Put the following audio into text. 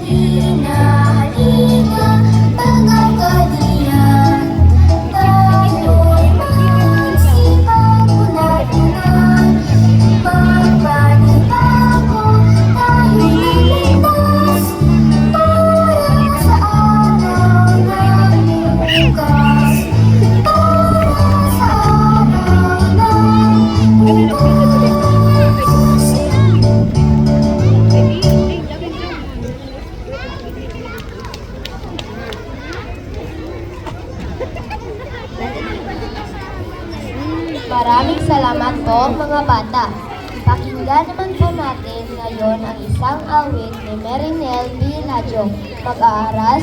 Halina, mga kadiyan, tayo'y magsipag ulan-ulan. Magpanibago, tayo'y liligtas, para sa araw ng bukas. Para sa araw ng bukas. Maraming salamat po mga bata. Pakinggan naman po natin ngayon ang isang awit ni Merinel Villaggio, mag-aaral